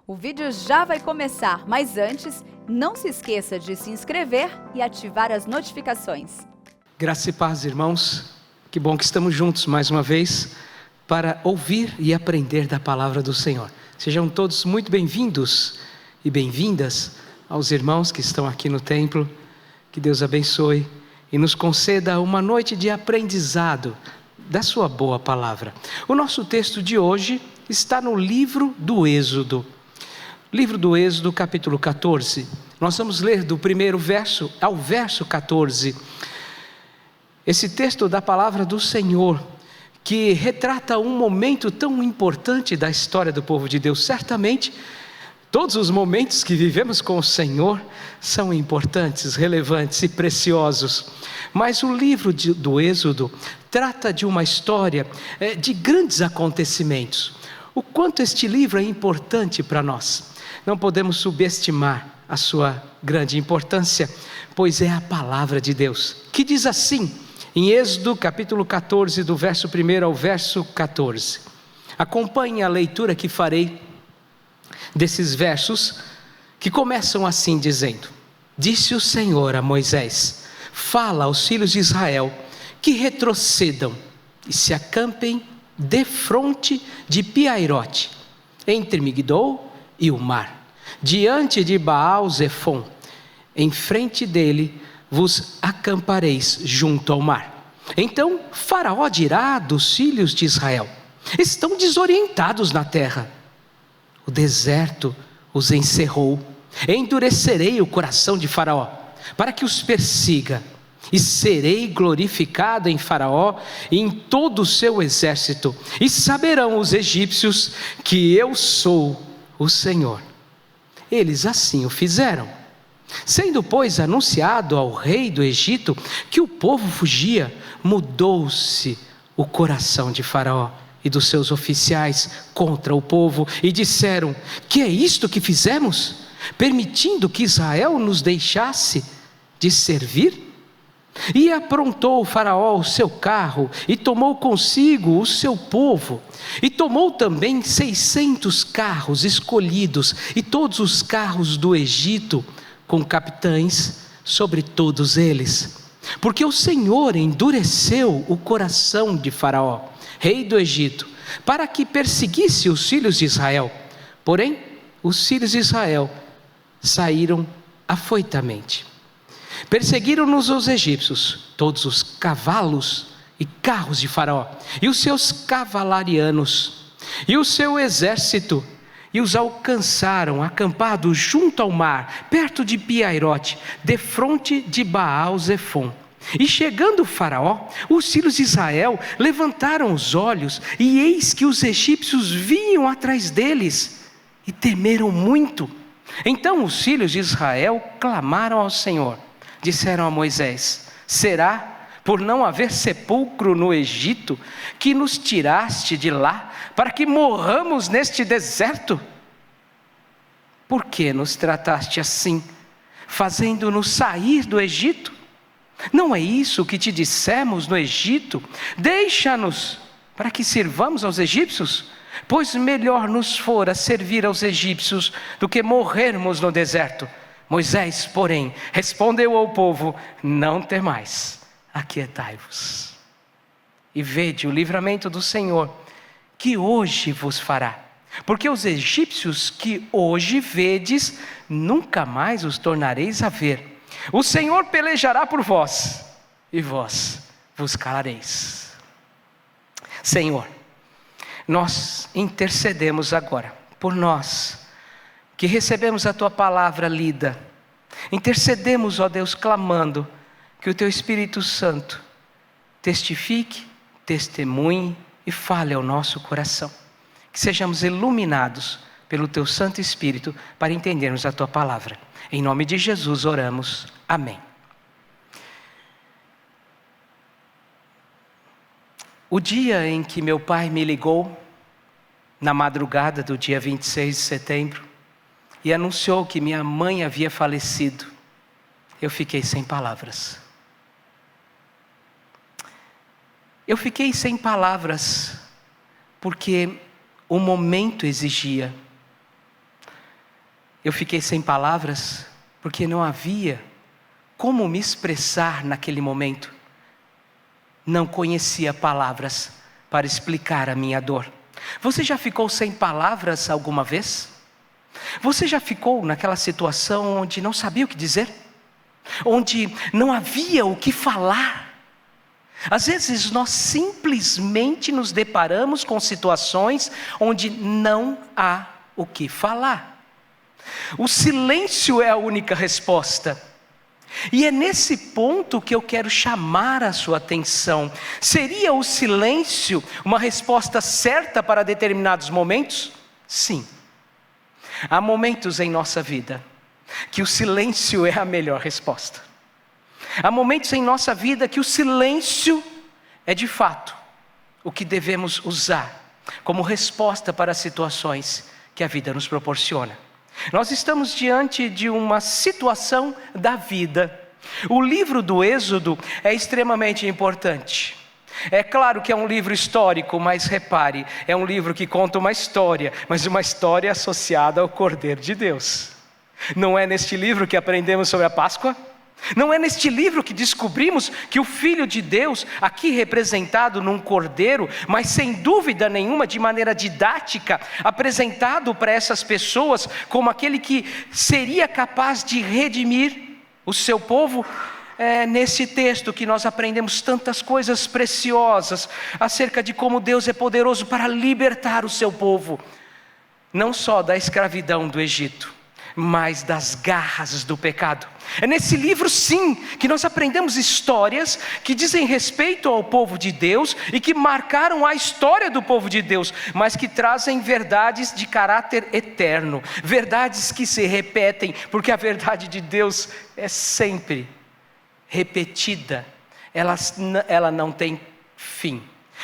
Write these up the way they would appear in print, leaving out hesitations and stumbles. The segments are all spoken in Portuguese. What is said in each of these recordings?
O vídeo já vai começar, mas antes, não se esqueça de se inscrever e ativar as notificações. Graça e paz, irmãos. Que bom que estamos juntos mais uma vez para ouvir e aprender da palavra do Senhor. Sejam todos muito bem-vindos e bem-vindas aos irmãos que estão aqui no templo. Que Deus abençoe e nos conceda uma noite de aprendizado da sua boa palavra. O nosso texto de hoje está no livro do Êxodo. Livro do Êxodo, capítulo 14. Nós vamos ler do primeiro verso ao verso 14. Esse texto da palavra do Senhor, que retrata um momento tão importante da história do povo de Deus. Certamente, todos os momentos que vivemos com o Senhor são importantes, relevantes e preciosos. Mas o livro do Êxodo trata de uma história de grandes acontecimentos. O quanto este livro é importante para nós. Não podemos subestimar a sua grande importância, pois é a palavra de Deus, que diz assim, em Êxodo capítulo 14, do verso 1 ao verso 14. Acompanhe a leitura que farei desses versos, que começam assim dizendo: Disse o Senhor a Moisés: Fala aos filhos de Israel que retrocedam e se acampem defronte de Piairote, entre Migdol e o mar, diante de Baal-Zefon. Em frente dele vos acampareis junto ao mar. Então Faraó dirá dos filhos de Israel: Estão desorientados na terra. O deserto os encerrou. Endurecerei o coração de Faraó, para que os persiga, e serei glorificado em Faraó e em todo o seu exército, e saberão os egípcios que eu sou o Senhor. Eles assim o fizeram. Sendo, pois, anunciado ao rei do Egito que o povo fugia, mudou-se o coração de Faraó e dos seus oficiais contra o povo, e disseram: Que é isto que fizemos, permitindo que Israel nos deixasse de servir? E aprontou o Faraó o seu carro, e tomou consigo o seu povo, e tomou também 600 carros escolhidos, e todos os carros do Egito, com capitães sobre todos eles. Porque o Senhor endureceu o coração de Faraó, rei do Egito, para que perseguisse os filhos de Israel. Porém, os filhos de Israel saíram afoitamente. Perseguiram-nos os egípcios, todos os cavalos e carros de Faraó, e os seus cavalarianos, e o seu exército, e os alcançaram acampados junto ao mar, perto de Piairote, defronte de Baal-Zefon. E chegando Faraó, os filhos de Israel levantaram os olhos, e eis que os egípcios vinham atrás deles, e temeram muito. Então os filhos de Israel clamaram ao Senhor. Disseram a Moisés: Será por não haver sepulcro no Egito que nos tiraste de lá, para que morramos neste deserto? Por que nos trataste assim, fazendo-nos sair do Egito? Não é isso que te dissemos no Egito? Deixa-nos para que sirvamos aos egípcios? Pois melhor nos fora servir aos egípcios do que morrermos no deserto. Moisés, porém, respondeu ao povo: Não temais, aquietai-vos, e vede o livramento do Senhor, que hoje vos fará. Porque os egípcios que hoje vedes, nunca mais os tornareis a ver. O Senhor pelejará por vós, e vós vos calareis. Senhor, nós intercedemos agora por nós, que recebemos a Tua palavra lida. Intercedemos, ó Deus, clamando que o Teu Espírito Santo testifique, testemunhe e fale ao nosso coração. Que sejamos iluminados pelo Teu Santo Espírito para entendermos a Tua palavra. Em nome de Jesus oramos. Amém. O dia em que meu pai me ligou, na madrugada do dia 26 de setembro, e anunciou que minha mãe havia falecido, eu fiquei sem palavras. Eu fiquei sem palavras, porque o momento exigia. Eu fiquei sem palavras, porque não havia como me expressar naquele momento. Não conhecia palavras para explicar a minha dor. Você já ficou sem palavras alguma vez? Você já ficou naquela situação onde não sabia o que dizer? Onde não havia o que falar? Às vezes nós simplesmente nos deparamos com situações onde não há o que falar. O silêncio é a única resposta. E é nesse ponto que eu quero chamar a sua atenção. Seria o silêncio uma resposta certa para determinados momentos? Sim. Há momentos em nossa vida que o silêncio é a melhor resposta. Há momentos em nossa vida que o silêncio é de fato o que devemos usar como resposta para as situações que a vida nos proporciona. Nós estamos diante de uma situação da vida. O livro do Êxodo é extremamente importante. É claro que é um livro histórico, mas repare, é um livro que conta uma história, mas uma história associada ao Cordeiro de Deus. Não é neste livro que aprendemos sobre a Páscoa? Não é neste livro que descobrimos que o Filho de Deus, aqui representado num cordeiro, mas sem dúvida nenhuma, de maneira didática, apresentado para essas pessoas como aquele que seria capaz de redimir o seu povo? É nesse texto que nós aprendemos tantas coisas preciosas acerca de como Deus é poderoso para libertar o seu povo, não só da escravidão do Egito, mas das garras do pecado. É nesse livro, sim, que nós aprendemos histórias que dizem respeito ao povo de Deus e que marcaram a história do povo de Deus, mas que trazem verdades de caráter eterno, verdades que se repetem, porque a verdade de Deus é sempre repetida, ela não tem fim.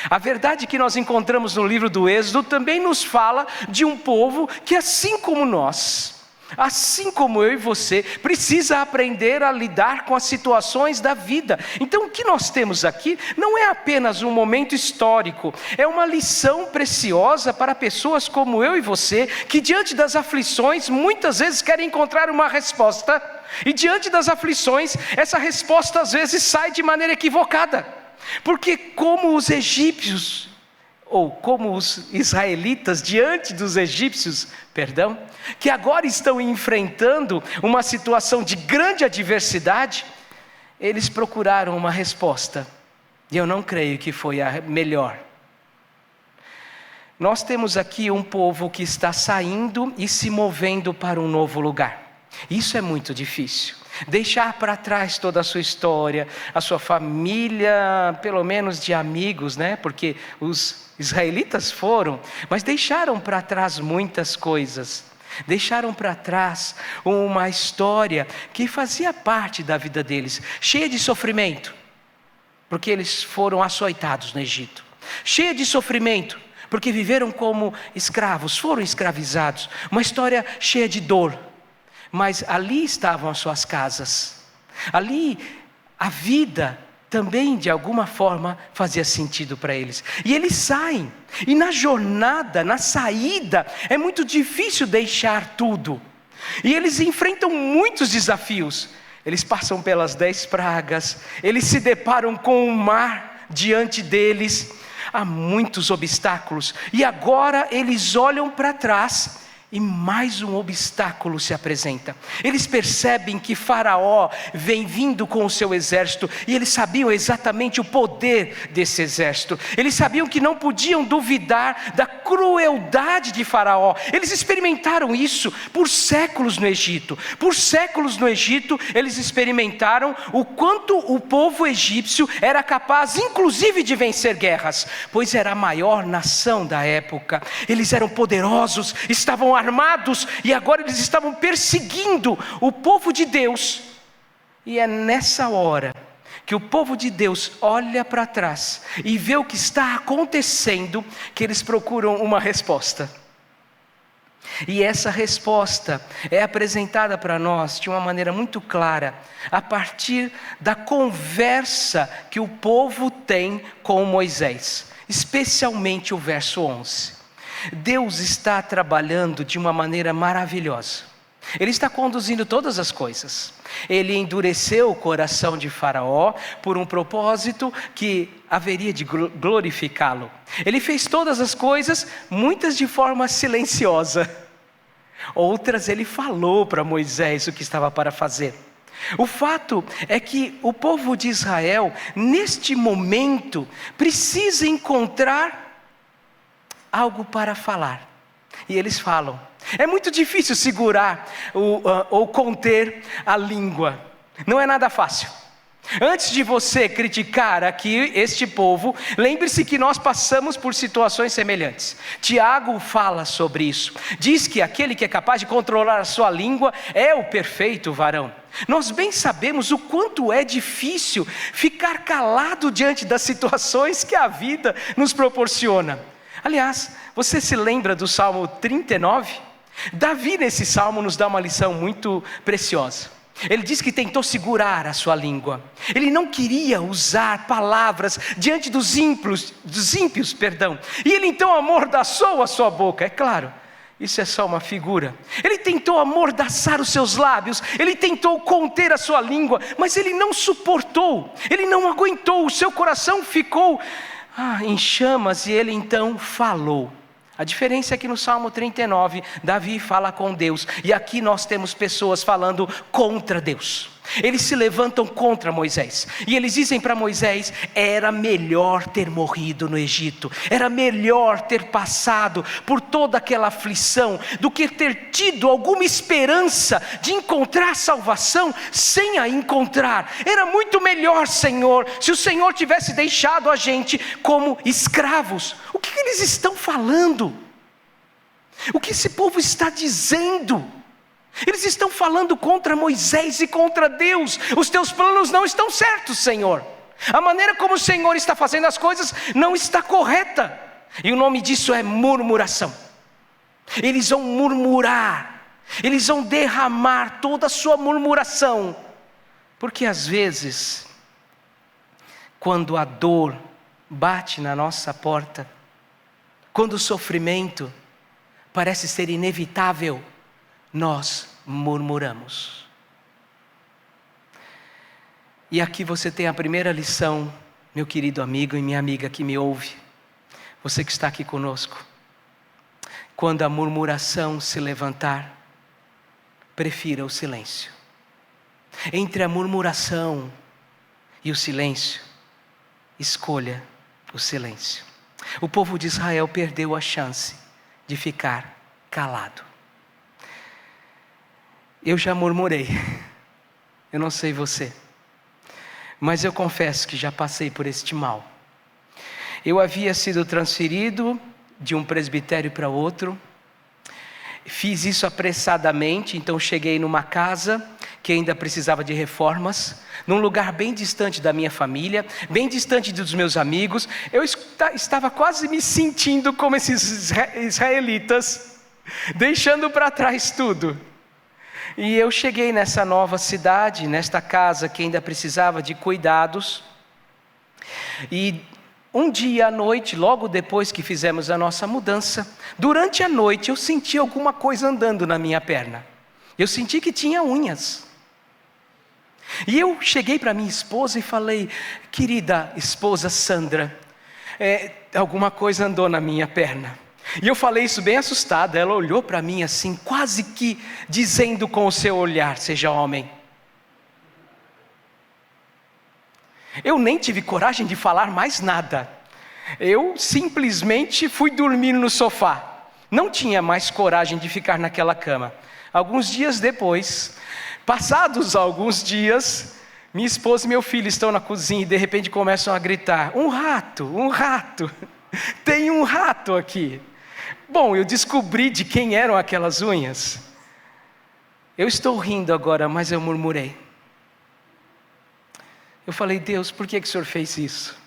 A verdade que nós encontramos no livro do Êxodo também nos fala de um povo que, assim como nós, assim como eu e você, precisa aprender a lidar com as situações da vida. Então o que nós temos aqui não é apenas um momento histórico, é uma lição preciosa para pessoas como eu e você, que diante das aflições muitas vezes querem encontrar uma resposta, e diante das aflições essa resposta às vezes sai de maneira equivocada, porque como os egípcios, ou como os israelitas diante dos egípcios, que agora estão enfrentando uma situação de grande adversidade, eles procuraram uma resposta, e eu não creio que foi a melhor. Nós temos aqui um povo que está saindo e se movendo para um novo lugar. Isso é muito difícil. Deixar para trás toda a sua história, a sua família, pelo menos de amigos, porque os israelitas foram, mas deixaram para trás muitas coisas. Deixaram para trás uma história que fazia parte da vida deles, cheia de sofrimento, porque eles foram açoitados no Egito. Cheia de sofrimento, porque viveram como escravos, foram escravizados. Uma história cheia de dor. Mas ali estavam as suas casas, ali a vida também de alguma forma fazia sentido para eles. E eles saem, e na jornada, na saída, é muito difícil deixar tudo. E eles enfrentam muitos desafios. Eles passam pelas 10 pragas, eles se deparam com o mar diante deles, há muitos obstáculos. E agora eles olham para trás, e mais um obstáculo se apresenta. Eles percebem que Faraó vem vindo com o seu exército, e eles sabiam exatamente o poder desse exército. Eles sabiam que não podiam duvidar da crueldade de Faraó. Eles experimentaram isso por séculos no Egito. Por séculos no Egito, eles experimentaram o quanto o povo egípcio era capaz, inclusive, de vencer guerras, pois era a maior nação da época. Eles eram poderosos, estavam armados, e agora eles estavam perseguindo o povo de Deus. E é nessa hora que o povo de Deus olha para trás e vê o que está acontecendo, que eles procuram uma resposta. E essa resposta é apresentada para nós de uma maneira muito clara, a partir da conversa que o povo tem com Moisés, especialmente o verso 11. Deus está trabalhando de uma maneira maravilhosa. Ele está conduzindo todas as coisas. Ele endureceu o coração de Faraó por um propósito que haveria de glorificá-lo. Ele fez todas as coisas, muitas de forma silenciosa. Outras ele falou para Moisés o que estava para fazer. O fato é que o povo de Israel, neste momento, precisa encontrar algo para falar. E eles falam. É muito difícil segurar ou conter a língua. Não é nada fácil. Antes de você criticar aqui este povo, lembre-se que nós passamos por situações semelhantes. Tiago fala sobre isso. Diz que aquele que é capaz de controlar a sua língua é o perfeito varão. Nós bem sabemos o quanto é difícil ficar calado diante das situações que a vida nos proporciona. Aliás, você se lembra do Salmo 39? Davi nesse salmo nos dá uma lição muito preciosa. Ele diz que tentou segurar a sua língua. Ele não queria usar palavras diante dos ímpios. E ele então amordaçou a sua boca. É claro, isso é só uma figura. Ele tentou amordaçar os seus lábios. Ele tentou conter a sua língua. Mas ele não suportou. Ele não aguentou. O seu coração ficou em chamas e ele então falou. A diferença é que no Salmo 39, Davi fala com Deus, e aqui nós temos pessoas falando contra Deus. Eles se levantam contra Moisés, e eles dizem para Moisés: era melhor ter morrido no Egito, era melhor ter passado por toda aquela aflição, do que ter tido alguma esperança de encontrar salvação sem a encontrar. Era muito melhor, Senhor, se o Senhor tivesse deixado a gente como escravos. O que eles estão falando? O que esse povo está dizendo? Eles estão falando contra Moisés e contra Deus. Os teus planos não estão certos, Senhor. A maneira como o Senhor está fazendo as coisas não está correta. E o nome disso é murmuração. Eles vão murmurar. Eles vão derramar toda a sua murmuração. Porque às vezes, quando a dor bate na nossa porta, quando o sofrimento parece ser inevitável, nós murmuramos. E aqui você tem a primeira lição, meu querido amigo e minha amiga que me ouve, você que está aqui conosco. Quando a murmuração se levantar, prefira o silêncio. Entre a murmuração e o silêncio, escolha o silêncio. O povo de Israel perdeu a chance de ficar calado. Eu já murmurei, eu não sei você, mas eu confesso que já passei por este mal. Eu havia sido transferido de um presbitério para outro, fiz isso apressadamente, então cheguei numa casa que ainda precisava de reformas, num lugar bem distante da minha família, bem distante dos meus amigos. Eu estava quase me sentindo como esses israelitas, deixando para trás tudo. E eu cheguei nessa nova cidade, nesta casa que ainda precisava de cuidados. E um dia à noite, logo depois que fizemos a nossa mudança, durante a noite eu senti alguma coisa andando na minha perna. Eu senti que tinha unhas. E eu cheguei para minha esposa e falei: querida esposa Sandra, alguma coisa andou na minha perna. E eu falei isso bem assustada. Ela olhou para mim assim, quase que dizendo com o seu olhar: seja homem. Eu nem tive coragem de falar mais nada. Eu simplesmente fui dormir no sofá. Não tinha mais coragem de ficar naquela cama. Alguns dias depois, passados alguns dias, minha esposa e meu filho estão na cozinha e de repente começam a gritar: um rato, tem um rato aqui. Bom, eu descobri de quem eram aquelas unhas. Eu estou rindo agora, mas eu murmurei. Eu falei: Deus, por que o Senhor fez isso?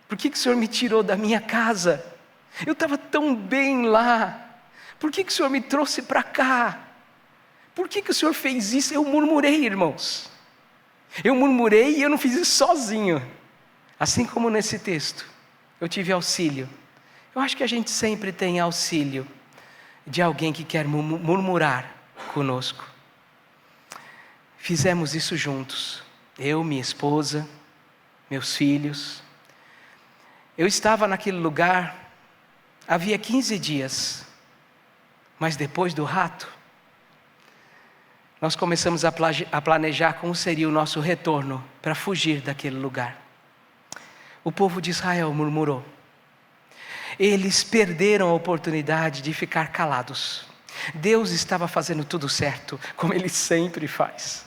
Por que o Senhor me tirou da minha casa? Eu estava tão bem lá. Por que o Senhor me trouxe para cá? Por que o Senhor fez isso? Eu murmurei, irmãos. Eu murmurei e eu não fiz isso sozinho. Assim como nesse texto, eu tive auxílio. Eu acho que a gente sempre tem auxílio de alguém que quer murmurar conosco. Fizemos isso juntos, eu, minha esposa, meus filhos. Eu estava naquele lugar havia 15 dias, mas depois do rato, nós começamos a planejar como seria o nosso retorno para fugir daquele lugar. O povo de Israel murmurou. Eles perderam a oportunidade de ficar calados. Deus estava fazendo tudo certo, como Ele sempre faz.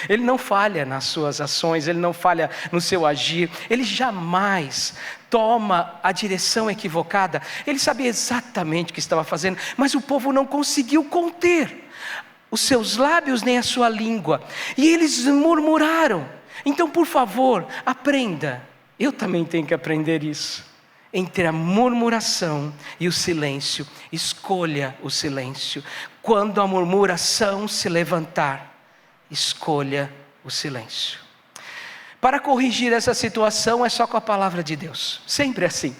Ele não falha nas suas ações, Ele não falha no seu agir, Ele jamais toma a direção equivocada. Ele sabia exatamente o que estava fazendo, mas o povo não conseguiu conter os seus lábios nem a sua língua, e eles murmuraram. Então, por favor, aprenda. Eu também tenho que aprender isso. Entre a murmuração e o silêncio, escolha o silêncio. Quando a murmuração se levantar, escolha o silêncio. Para corrigir essa situação é só com a palavra de Deus, sempre assim.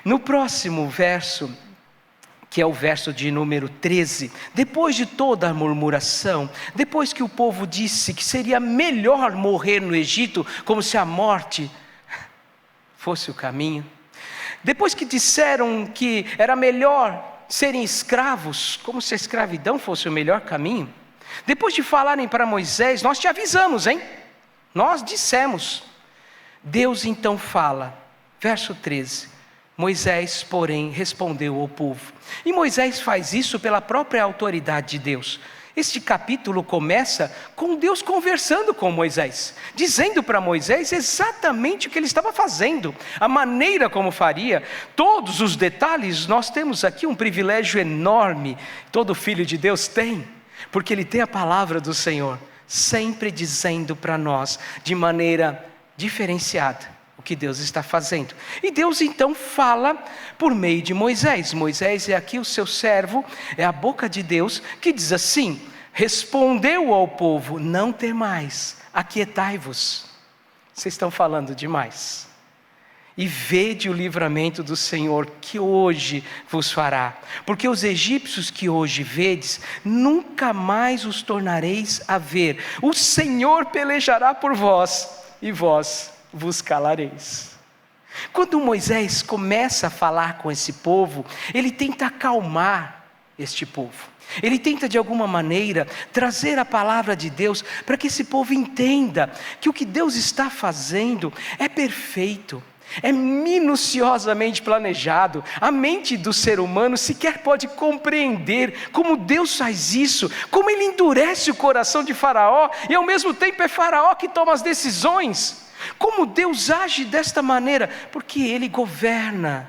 No próximo verso, que é o verso de número 13, depois de toda a murmuração, depois que o povo disse que seria melhor morrer no Egito, como se a morte fosse o caminho, depois que disseram que era melhor serem escravos, como se a escravidão fosse o melhor caminho, depois de falarem para Moisés, nós te avisamos, hein? Nós dissemos. Deus então fala, verso 13, Moisés, porém, respondeu ao povo. E Moisés faz isso pela própria autoridade de Deus. Este capítulo começa com Deus conversando com Moisés, dizendo para Moisés exatamente o que ele estava fazendo, a maneira como faria, todos os detalhes. Nós temos aqui um privilégio enorme, todo filho de Deus tem, porque ele tem a palavra do Senhor, sempre dizendo para nós, de maneira diferenciada, o que Deus está fazendo. E Deus então fala por meio de Moisés. Moisés é aqui o seu servo, é a boca de Deus, que diz assim: respondeu ao povo, não temais, aquietai-vos. Vocês estão falando demais. E vede o livramento do Senhor que hoje vos fará. Porque os egípcios que hoje vedes, nunca mais os tornareis a ver. O Senhor pelejará por vós, e vós vos calareis. Quando Moisés começa a falar com esse povo, ele tenta acalmar este povo. Ele tenta de alguma maneira trazer a palavra de Deus para que esse povo entenda que o que Deus está fazendo é perfeito, é minuciosamente planejado. A mente do ser humano sequer pode compreender como Deus faz isso, como Ele endurece o coração de Faraó e ao mesmo tempo é Faraó que toma as decisões. Como Deus age desta maneira? Porque Ele governa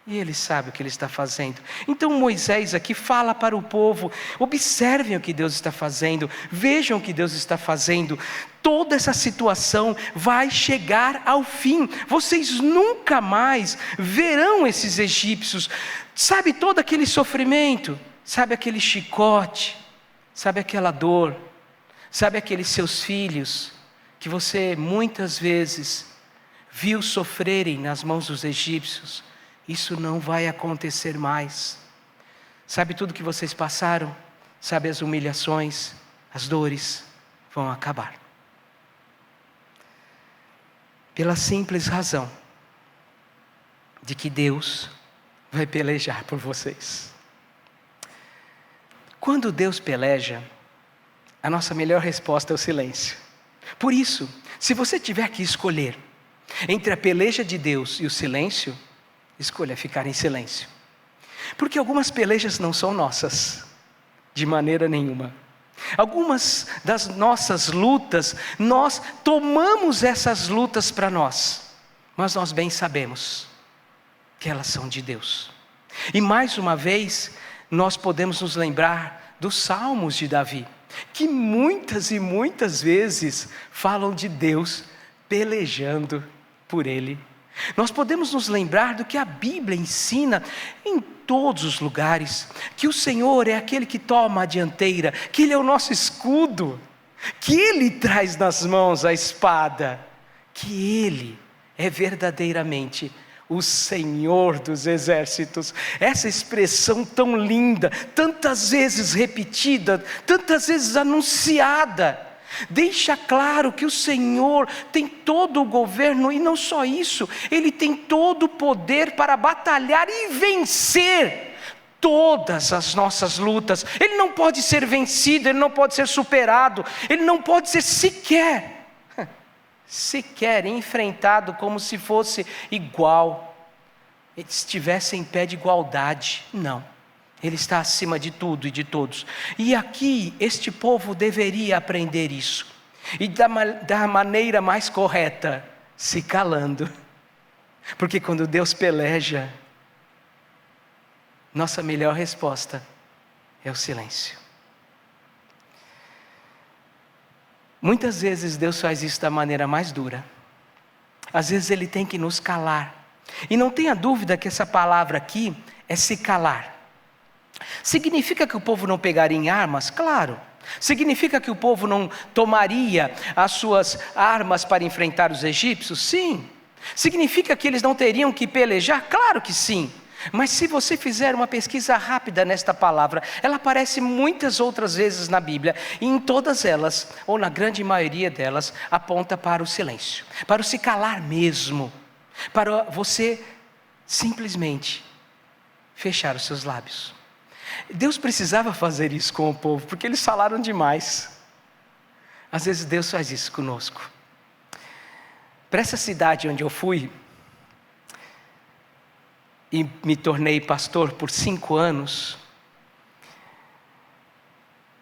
e Ele sabe o que Ele está fazendo. Então Moisés aqui fala para o povo: observem o que Deus está fazendo, vejam o que Deus está fazendo. Toda essa situação vai chegar ao fim. Vocês nunca mais verão esses egípcios. Sabe todo aquele sofrimento? Sabe aquele chicote? Sabe aquela dor? Sabe aqueles seus filhos que você muitas vezes viu sofrerem nas mãos dos egípcios? Isso não vai acontecer mais. Sabe tudo que vocês passaram? Sabe as humilhações, as dores vão acabar. Pela simples razão de que Deus vai pelejar por vocês. Quando Deus peleja, a nossa melhor resposta é o silêncio. Por isso, se você tiver que escolher entre a peleja de Deus e o silêncio, escolha ficar em silêncio. Porque algumas pelejas não são nossas, de maneira nenhuma. Algumas das nossas lutas, nós tomamos essas lutas para nós, mas nós bem sabemos que elas são de Deus. E mais uma vez, nós podemos nos lembrar dos Salmos de Davi, que muitas e muitas vezes falam de Deus pelejando por ele. Nós podemos nos lembrar do que a Bíblia ensina em todos os lugares, que o Senhor é aquele que toma a dianteira, que Ele é o nosso escudo, que Ele traz nas mãos a espada, que Ele é verdadeiramente o Senhor dos exércitos. Essa expressão tão linda, tantas vezes repetida, tantas vezes anunciada, deixa claro que o Senhor tem todo o governo, e não só isso, Ele tem todo o poder para batalhar e vencer todas as nossas lutas. Ele não pode ser vencido, Ele não pode ser superado, Ele não pode ser sequer enfrentado como se fosse igual, Ele estivesse em pé de igualdade. Não, Ele está acima de tudo e de todos. E aqui este povo deveria aprender isso, e da maneira mais correta, se calando, porque quando Deus peleja, nossa melhor resposta é o silêncio. Muitas vezes Deus faz isso da maneira mais dura. Às vezes Ele tem que nos calar. E não tenha dúvida que essa palavra aqui é se calar. Significa que o povo não pegaria em armas? Claro. Significa que o povo não tomaria as suas armas para enfrentar os egípcios? Sim. Significa que eles não teriam que pelejar? Claro que sim. Mas se você fizer uma pesquisa rápida nesta palavra, ela aparece muitas outras vezes na Bíblia, e em todas elas, ou na grande maioria delas, aponta para o silêncio, para o se calar mesmo, para você simplesmente fechar os seus lábios. Deus precisava fazer isso com o povo, porque eles falaram demais. Às vezes Deus faz isso conosco. Para essa cidade onde eu fui, e me tornei pastor por 5 anos,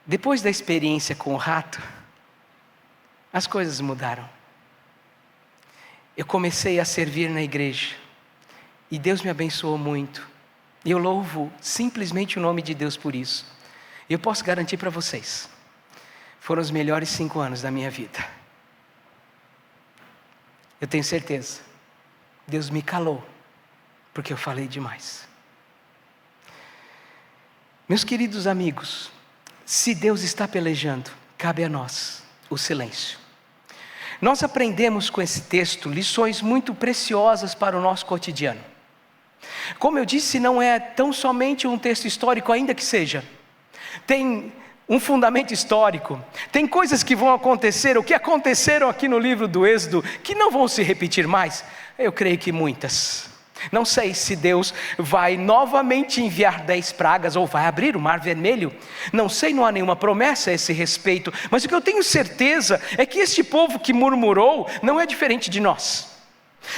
depois da experiência com o rato, as coisas mudaram. Eu comecei a servir na igreja, e Deus me abençoou muito, e eu louvo simplesmente o nome de Deus por isso. Eu posso garantir para vocês, foram os melhores 5 anos da minha vida. Eu tenho certeza, Deus me calou, porque eu falei demais. Meus queridos amigos, se Deus está pelejando, cabe a nós o silêncio. Nós aprendemos com esse texto lições muito preciosas para o nosso cotidiano. Como eu disse, não é tão somente um texto histórico, ainda que seja. Tem um fundamento histórico, tem coisas que vão acontecer, ou que aconteceram aqui no livro do Êxodo, que não vão se repetir mais. Eu creio que muitas. Não sei se Deus vai novamente enviar 10 pragas ou vai abrir o mar vermelho. Não sei, não há nenhuma promessa a esse respeito. Mas o que eu tenho certeza é que este povo que murmurou não é diferente de nós.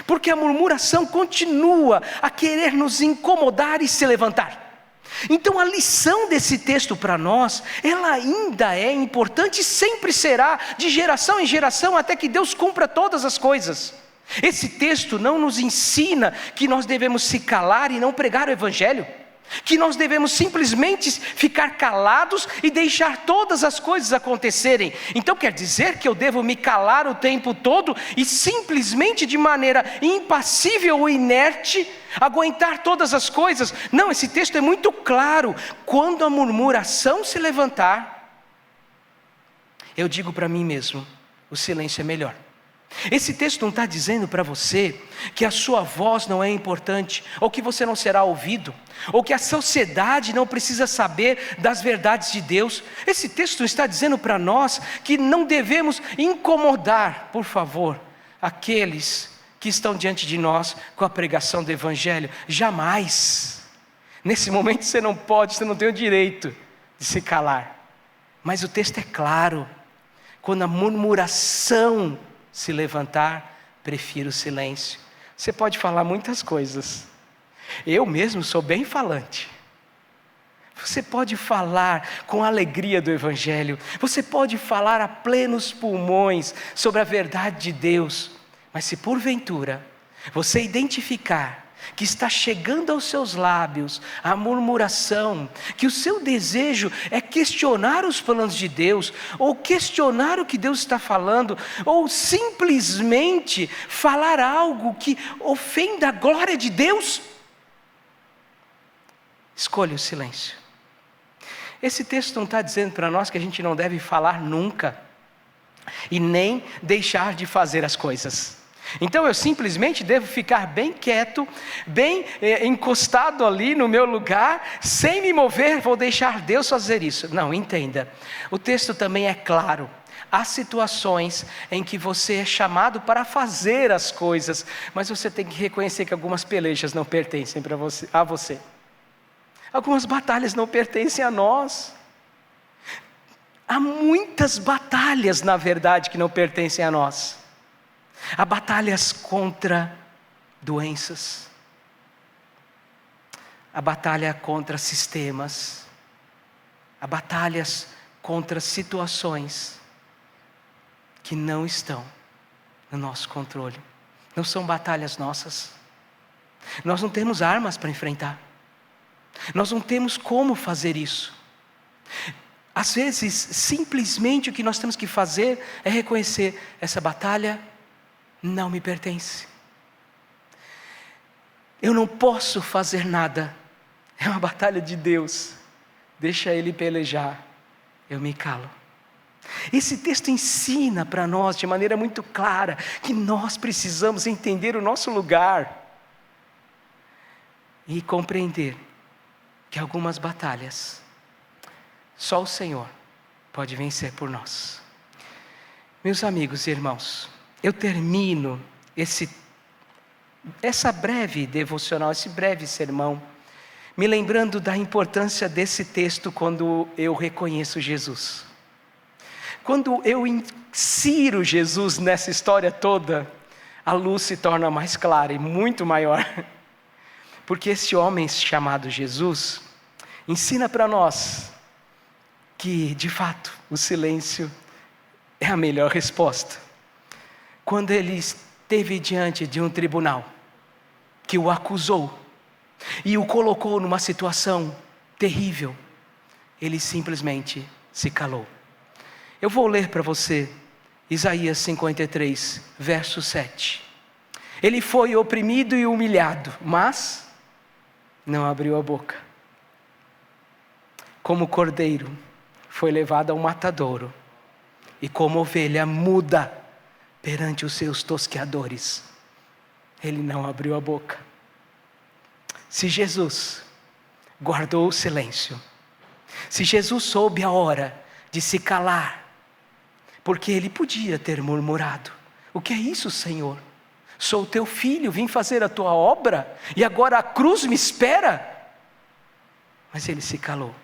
Porque a murmuração continua a querer nos incomodar e se levantar. Então a lição desse texto para nós, ela ainda é importante e sempre será, de geração em geração, até que Deus cumpra todas as coisas. Esse texto não nos ensina que nós devemos se calar e não pregar o Evangelho, que nós devemos simplesmente ficar calados e deixar todas as coisas acontecerem. Então quer dizer que eu devo me calar o tempo todo e simplesmente de maneira impassível ou inerte aguentar todas as coisas? Não, esse texto é muito claro. Quando a murmuração se levantar, eu digo para mim mesmo, o silêncio é melhor. Esse texto não está dizendo para você que a sua voz não é importante, ou que você não será ouvido, ou que a sociedade não precisa saber das verdades de Deus. Esse texto está dizendo para nós que não devemos incomodar, por favor, aqueles que estão diante de nós com a pregação do Evangelho. Jamais. Nesse momento você não tem o direito de se calar. Mas o texto é claro. Quando a murmuração se levantar, prefiro o silêncio. Você pode falar muitas coisas. Eu mesmo sou bem falante. Você pode falar com a alegria do Evangelho. Você pode falar a plenos pulmões sobre a verdade de Deus. Mas se porventura você identificar que está chegando aos seus lábios a murmuração, que o seu desejo é questionar os planos de Deus, ou questionar o que Deus está falando, ou simplesmente falar algo que ofenda a glória de Deus, escolha o silêncio. Esse texto não está dizendo para nós que a gente não deve falar nunca, e nem deixar de fazer as coisas. Então eu simplesmente devo ficar bem quieto, bem encostado ali no meu lugar, sem me mover, vou deixar Deus fazer isso. Não, entenda, o texto também é claro. Há situações em que você é chamado para fazer as coisas, mas você tem que reconhecer que algumas pelejas não pertencem a você. Algumas batalhas não pertencem a nós. Há muitas batalhas, na verdade, que não pertencem a nós. Há batalhas contra doenças. Há batalha contra sistemas. Há batalhas contra situações que não estão no nosso controle. Não são batalhas nossas. Nós não temos armas para enfrentar. Nós não temos como fazer isso. Às vezes, simplesmente o que nós temos que fazer é reconhecer: essa batalha não me pertence. Eu não posso fazer nada. É uma batalha de Deus. Deixa Ele pelejar. Eu me calo. Esse texto ensina para nós de maneira muito clara que nós precisamos entender o nosso lugar e compreender que algumas batalhas só o Senhor pode vencer por nós. Meus amigos e irmãos, eu termino essa breve devocional, esse breve sermão, me lembrando da importância desse texto quando eu reconheço Jesus. Quando eu insiro Jesus nessa história toda, a luz se torna mais clara e muito maior. Porque esse homem chamado Jesus ensina para nós que, de fato, o silêncio é a melhor resposta. Quando ele esteve diante de um tribunal que o acusou e o colocou numa situação terrível, ele simplesmente se calou. Eu vou ler para você Isaías 53, verso 7. Ele foi oprimido e humilhado, mas não abriu a boca. Como cordeiro, foi levado ao matadouro, e como ovelha muda perante os seus tosqueadores, ele não abriu a boca. Se Jesus guardou o silêncio, se Jesus soube a hora de se calar, porque ele podia ter murmurado: o que é isso, Senhor? Sou teu filho, vim fazer a tua obra, e agora a cruz me espera. Mas ele se calou.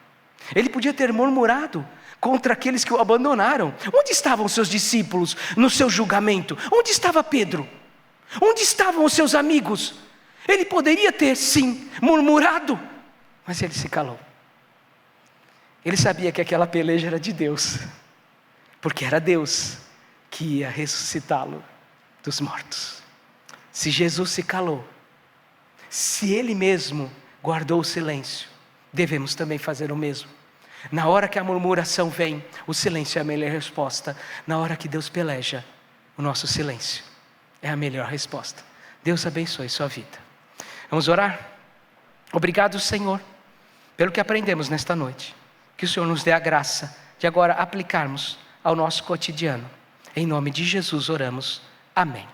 Ele podia ter murmurado contra aqueles que o abandonaram. Onde estavam os seus discípulos no seu julgamento? Onde estava Pedro? Onde estavam os seus amigos? Ele poderia ter, sim, murmurado, mas ele se calou. Ele sabia que aquela peleja era de Deus, porque era Deus que ia ressuscitá-lo dos mortos. Se Jesus se calou, se Ele mesmo guardou o silêncio, devemos também fazer o mesmo. Na hora que a murmuração vem, o silêncio é a melhor resposta. Na hora que Deus peleja, o nosso silêncio é a melhor resposta. Deus abençoe sua vida. Vamos orar? Obrigado, Senhor, pelo que aprendemos nesta noite. Que o Senhor nos dê a graça de agora aplicarmos ao nosso cotidiano. Em nome de Jesus oramos. Amém.